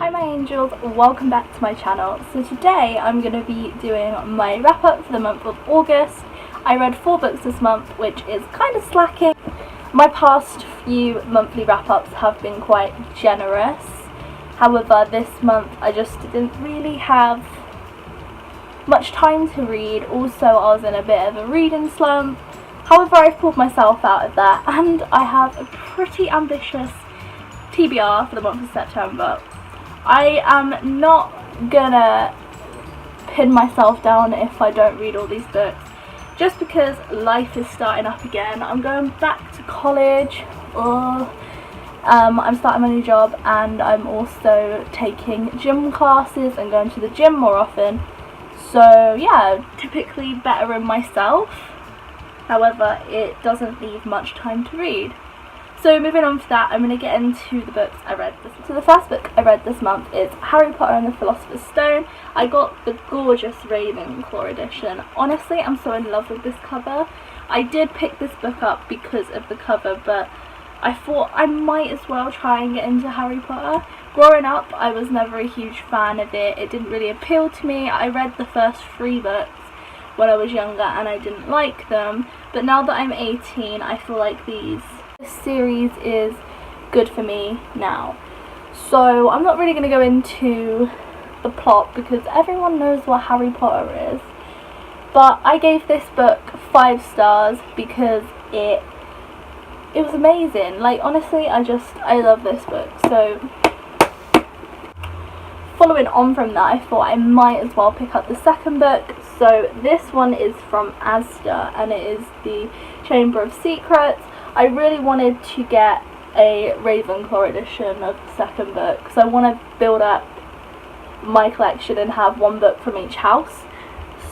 Hi my angels, welcome back to my channel. So today I'm going to be doing my wrap up for the month of August. I read 4 books this month, which is kind of slacking. My past few monthly wrap ups have been quite generous. However, this month I just didn't really have much time to read. Also, I was in a bit of a reading slump. However, I've pulled myself out of that and I have a pretty ambitious TBR for the month of September. I am not gonna pin myself down if I don't read all these books, just because life is starting up again. I'm going back to college, I'm starting my new job, and I'm also taking gym classes and going to the gym more often. So yeah, typically bettering myself. However, it doesn't leave much time to read. So moving on to that, I'm going to get into the books I read this month. So the first book I read this month is Harry Potter and the Philosopher's Stone. I got the gorgeous Ravenclaw edition. Honestly, I'm so in love with this cover. I did pick this book up because of the cover, but I thought I might as well try and get into Harry Potter. Growing up, I was never a huge fan of it. It didn't really appeal to me. I read the first 3 books when I was younger and I didn't like them. But now that I'm 18, I feel like this series is good for me now. So I'm not really going to go into the plot because everyone knows what Harry Potter is. But I gave this book 5 stars because it was amazing. Like, honestly, I love this book. So following on from that, I thought I might as well pick up the second book. So this one is from Asda and it is the Chamber of Secrets. I really wanted to get a Ravenclaw edition of the second book because I want to build up my collection and have 1 book from each house.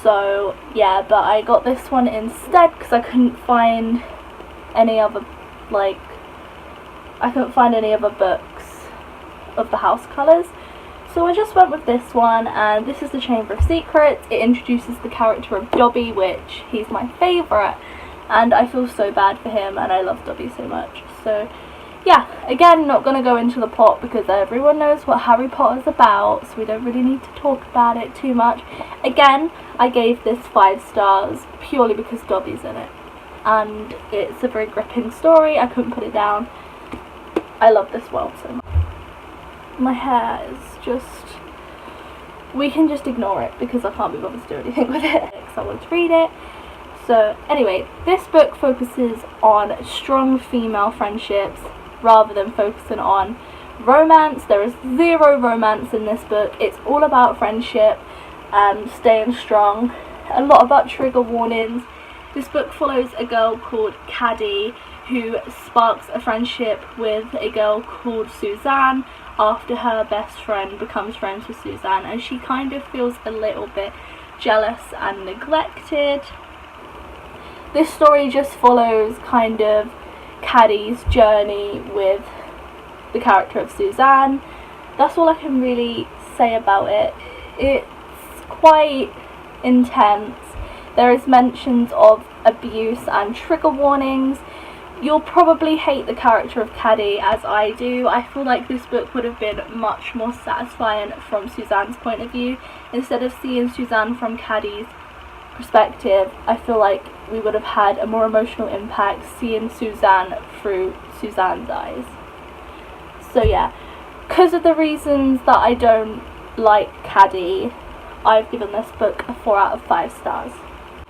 So yeah, but I got this one instead because I couldn't find any other books of the house colours. So I just went with this one, and this is the Chamber of Secrets. It introduces the character of Dobby, which he's my favourite, and I feel so bad for him, and I love Dobby so much. So yeah, again, not going to go into the plot because everyone knows what Harry Potter is about, so we don't really need to talk about it too much. Again, I gave this 5 stars purely because Dobby's in it, and it's a very gripping story. I couldn't put it down. I love this world so much. My hair is just, we can just ignore it because I can't be bothered to do anything with it because I want to read it. So anyway, this book focuses on strong female friendships rather than focusing on romance. There is 0 romance in this book. It's all about friendship and staying strong. A lot about trigger warnings. This book follows a girl called Caddy who sparks a friendship with a girl called Suzanne after her best friend becomes friends with Suzanne, and she kind of feels a little bit jealous and neglected. This story just follows kind of Caddy's journey with the character of Suzanne. That's all I can really say about it. It's quite intense. There is mentions of abuse and trigger warnings. You'll probably hate the character of Caddy as I do. I feel like this book would have been much more satisfying from Suzanne's point of view. Instead of seeing Suzanne from Caddy's perspective, I feel like we would have had a more emotional impact seeing Suzanne through Suzanne's eyes. So yeah, because of the reasons that I don't like Caddy, I've given this book a 4 out of 5 stars.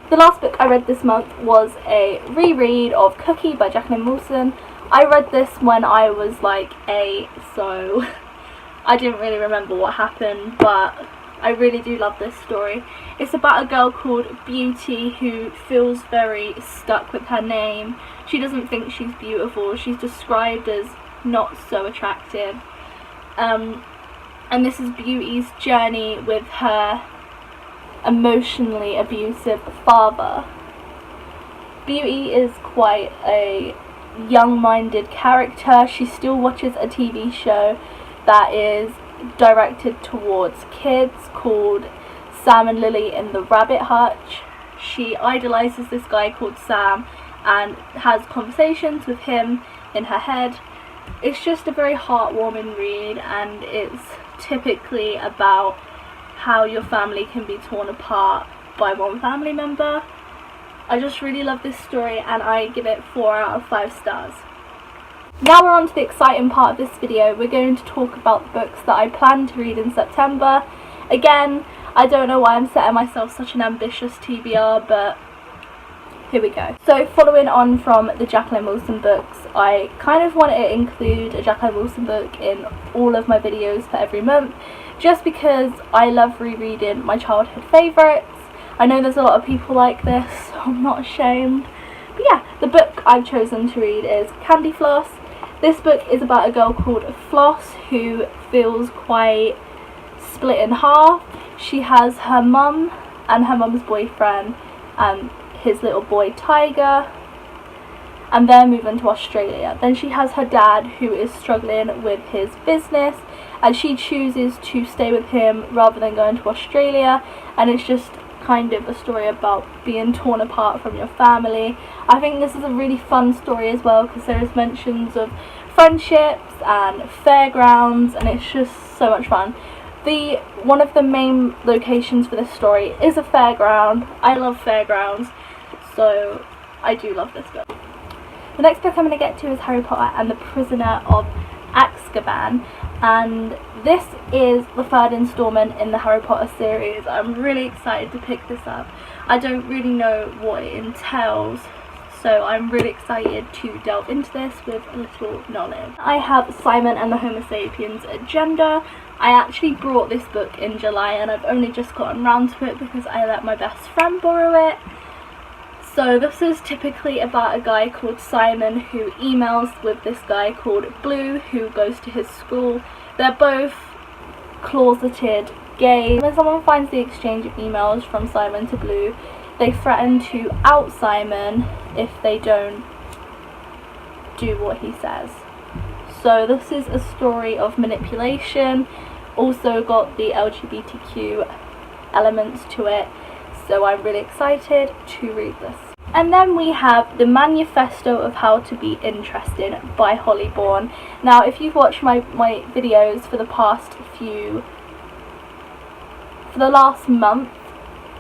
The last book I read this month was a reread of Cookie by Jacqueline Wilson. I read this when I was like 8, so I didn't really remember what happened, but I really do love this story. It's about a girl called Beauty who feels very stuck with her name. She doesn't think she's beautiful. She's described as not so attractive. And this is Beauty's journey with her emotionally abusive father. Beauty is quite a young-minded character. She still watches a TV show that is directed towards kids called Sam and Lily in the Rabbit Hutch. She idolizes this guy called Sam and has conversations with him in her head. It's just a very heartwarming read, and it's typically about how your family can be torn apart by one family member. I just really love this story and I give it 4 out of 5 stars. Now we're on to the exciting part of this video. We're going to talk about the books that I plan to read in September. Again, I don't know why I'm setting myself such an ambitious TBR, but here we go. So following on from the Jacqueline Wilson books, I kind of want to include a Jacqueline Wilson book in all of my videos for every month, just because I love rereading my childhood favourites. I know there's a lot of people like this, so I'm not ashamed. But yeah, the book I've chosen to read is Candy Floss. This book is about a girl called Floss who feels quite split in half. She has her mum and her mum's boyfriend and his little boy Tiger, and they're moving to Australia. Then she has her dad who is struggling with his business, and she chooses to stay with him rather than going to Australia, and it's just kind of a story about being torn apart from your family. I think this is a really fun story as well because there is mentions of friendships and fairgrounds, and it's just so much fun. One of the main locations for this story is a fairground. I love fairgrounds, so I do love this book. The next book I'm going to get to is Harry Potter and the Prisoner of Azkaban, and this is the 3rd installment in the Harry Potter series. I'm really excited to pick this up. I don't really know what it entails, so I'm really excited to delve into this with a little knowledge. I have Simon and the Homo Sapiens Agenda. I actually brought this book in July and I've only just gotten round to it because I let my best friend borrow it. So this is typically about a guy called Simon who emails with this guy called Blue who goes to his school. They're both closeted gay. When someone finds the exchange of emails from Simon to Blue, they threaten to out Simon if they don't do what he says. So this is a story of manipulation, also got the LGBTQ elements to it, so I'm really excited to read this. And then we have The Manifesto of How to Be Interesting by Holly Bourne. Now if you've watched my videos for the last month,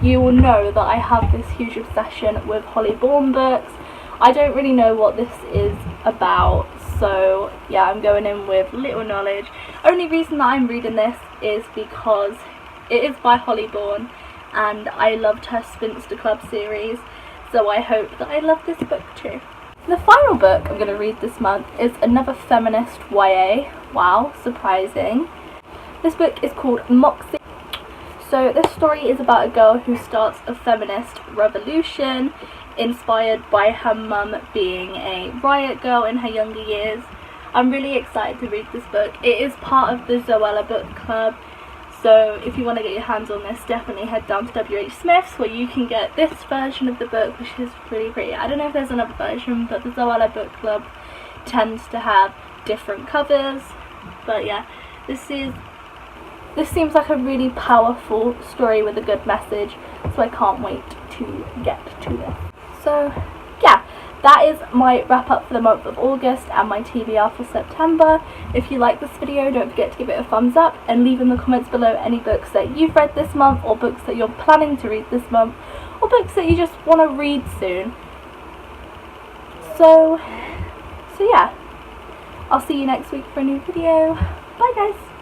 you will know that I have this huge obsession with Holly Bourne books. I don't really know what this is about, so yeah, I'm going in with little knowledge. Only reason that I'm reading this is because it is by Holly Bourne and I loved her Spinster Club series, so I hope that I love this book too. The final book I'm going to read this month is another feminist YA. Wow, surprising. This book is called Moxie. So this story is about a girl who starts a feminist revolution inspired by her mum being a riot girl in her younger years. I'm really excited to read this book. It is part of the Zoella book club, so if you want to get your hands on this, definitely head down to WH Smith's where you can get this version of the book, which is really pretty. I don't know if there's another version, but the Zoella book club tends to have different covers. But yeah, this seems like a really powerful story with a good message, so I can't wait to get to this. So yeah, that is my wrap up for the month of August and my TBR for September. If you like this video, don't forget to give it a thumbs up and leave in the comments below any books that you've read this month or books that you're planning to read this month or books that you just want to read soon. So yeah, I'll see you next week for a new video. Bye guys!